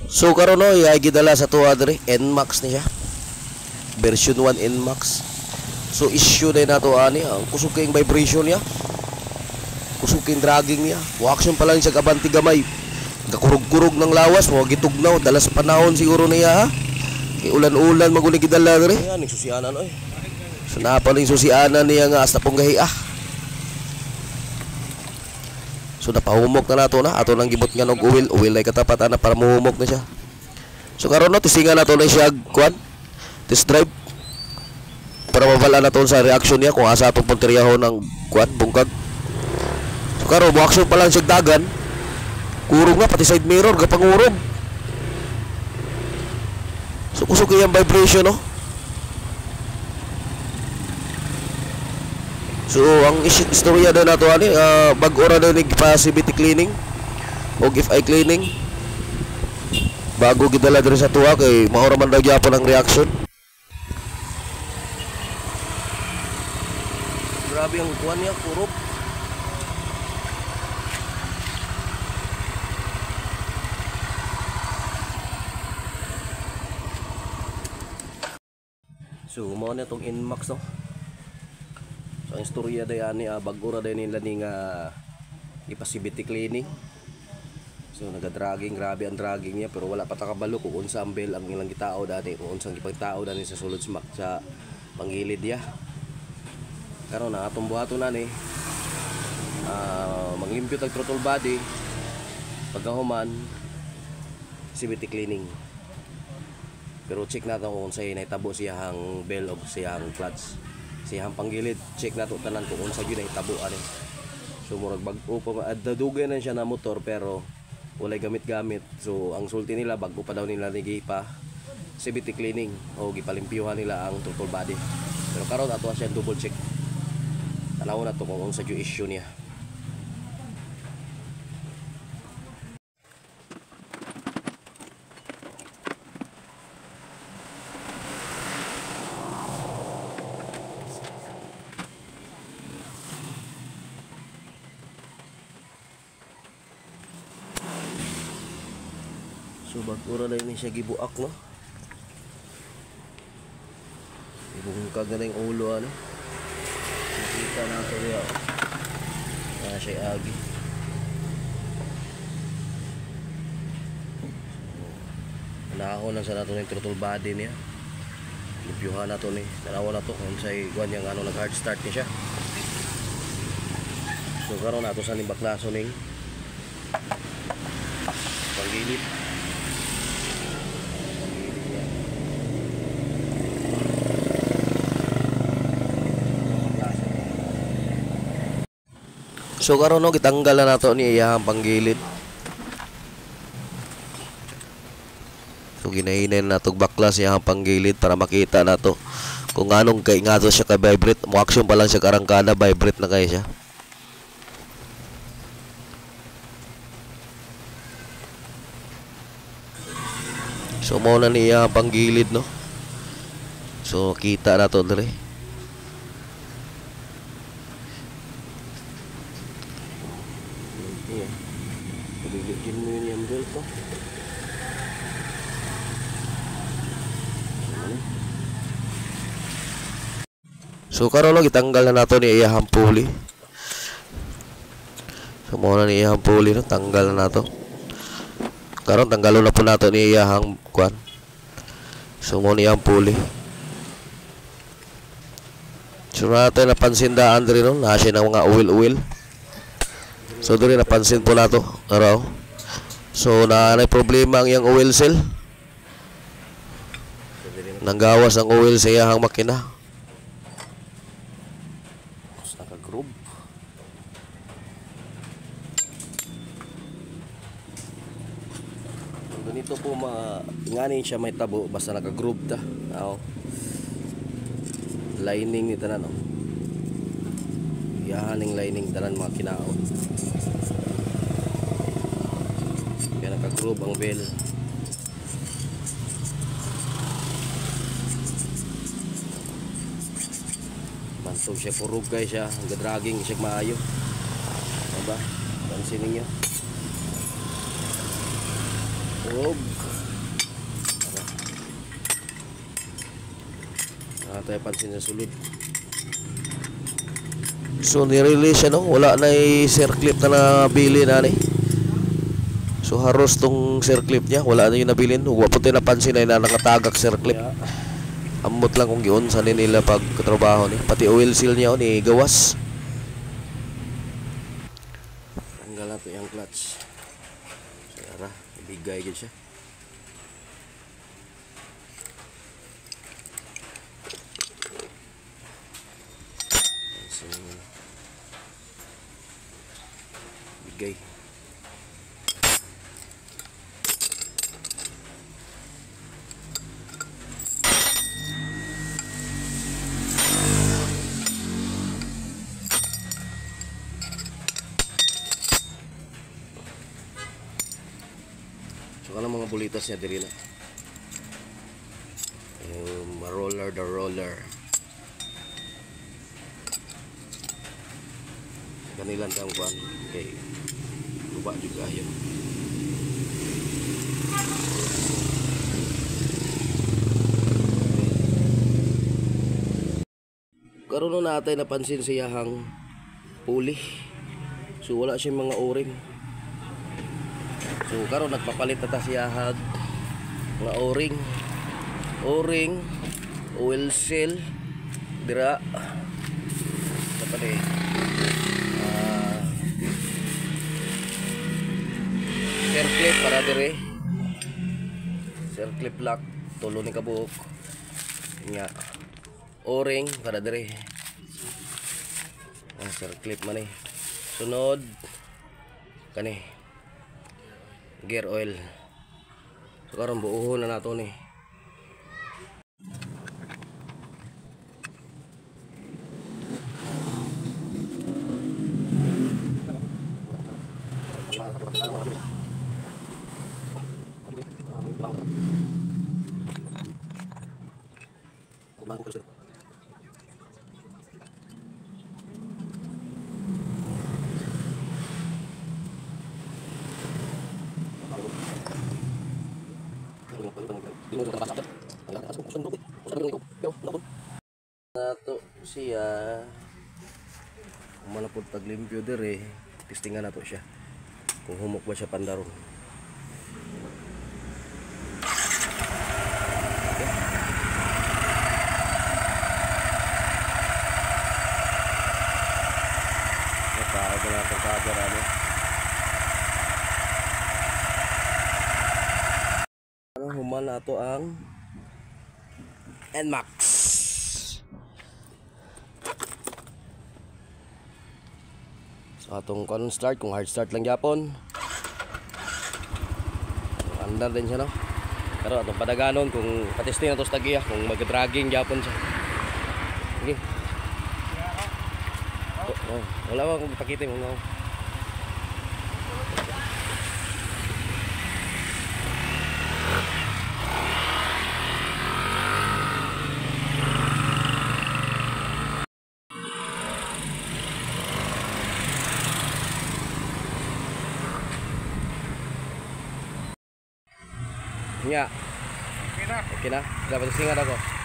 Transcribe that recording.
So karon no iya gidala sa tuwa diri NMAX ni siya. Version 1 NMAX. So issue day nato ani ang kusog kayong vibration niya. Kusog kayong dragging niya. Wa action pa lang siya kabanti gamay. Gakurog-kurog ng lawas mo gitugnaw dalas panahon siguro niya ha. Kay ulan-ulan maguli gidala diri. Ayan ning susianan oy. So napaling susianan niya nga hasta pong gahi ah. So napahumok na nato na ato nang gibot nga og uwil ay katapat ana para mahumok na siya. So karon no tisingan nato na siya kuan test drive para mabala nato sa reaction niya kung asa atong punteryahon ng kuan bungkag. So karon mo action pa lang siya dagan. Kurog nga pati side mirror gapangurog. So kusog kay ang vibration no. So ang istorya na nato ani bag-o ra na nig CVT cleaning o GFI cleaning bago gidala diri sa tuwa kay mao ra man daw gyapon ang reaction. Grabe ang kuan niya kurog. So mao na tong NMAX no. So ang istorya day ani bag-o ra day nila ning CVT cleaning. So nagadragging grabe ang dragging niya pero wala pa ta kabalo kung unsa ang bell ang ilang gitao dati kung unsa ang gipagtao dani sa sulod smack sa panggilid ya. Karon na atong buhaton na ni maglimpyo tag throttle body pagkahuman CVT cleaning. Pero check nato kung unsay nahitabo siyang bell o siyang clutch. Siyang panggilid check nato tanan kung unsa gyud nahitabo ani. So murag bag-o pa adadugay na siya na motor pero walay gamit-gamit. So ang sulti nila bago pa daw nila nigipa CVT cleaning o gipalimpyuhan nila ang throttle body. Pero karon ato siya double check. Tanaw na to kung unsa gyud issue niya. So bag-ura na ini siya gibuak no. Ibungkag na yung ulo ano. Nakita na ito niya. Siya agi. Nahon na sa nato ng throttle body niya. Limpyuhan na ito ni. Tanawa na ito kung sa'y guwan niyang nag-hard start niya siya. So karon na ito sa nimbaklaso ning panggilid. So karon no gitanggal na nato ni iyang panggilid. So ginahinay na nato baklas iyang panggilid para makita nato kung anong kay ngato siya ka vibrate. Mo action pa lang siya karangkada vibrate na kay siya. So mo na ni iyang panggilid no. So kita nato diri. So karon gitanggal na nato ni iyang pulley. So mo na ni iyang pulley no, tanggal na nato. Karon tanggalon na po nato ni iyang kuan. So mo ni iyang pulley. So natin napansin daan diri no, nasa ng mga oil. So diri napansin po nato, araw. So na problema ang iyang oil cell. Nanggawas ang oil sa iyang makina. Naka-groove. Ganito po nganin siya may tabo basta naka-groove ta. Lining ni tanan no. Yahaning lining tanan mga kinaon. Kaya naka-groove ang bell. Mantog siya kurog guys siya, dragging siya maayo. Diba? Pansin niyo. Durog. Tayo pansin sa sulod. So nirelease siya, no? Wala na circlip na nabili na ni. So haros tong circlip niya, wala na yung nabilin. Huwag po tayo napansin na nakatagak circlip. Amot lang kung yun sa nila pagkatrabaho ni. Pati oil seal niya ni gawas. Tanggal na ito yung clutch. Sara, ibigay gid siya. Bigay. So kanang mga bulitas niya diri na. Yung roller the roller. Kanilang kang kuan kay lupa juga yun. Karon na natay napansin siyahang puli. So wala siyang mga o-ring. So karon nagpapalit ta siyahag mga o-ring. O-ring, oil seal, dira. Kapali. Circlip para dire. Circlip lock, tulo ni kabuok. Nya. O-ring para dire. Circlip man eh. Sunod kani gear oil. So karon buuhon na nato ni. Nato siya malapod taglimpyo dire, testingan nato siya kung humok ba siya pandaron. Natawag na natin cover ano. Human na ito ang NMAX. So atong start, kung hard start lang yapon, andar din siya, no? Pero atong padaganon kung patesting na ito sa tagiya, kung mag-dragging yapon siya. Sige. Wala ba kung ipakitin mo, no? Nga. Okay na. Dapat singat ako.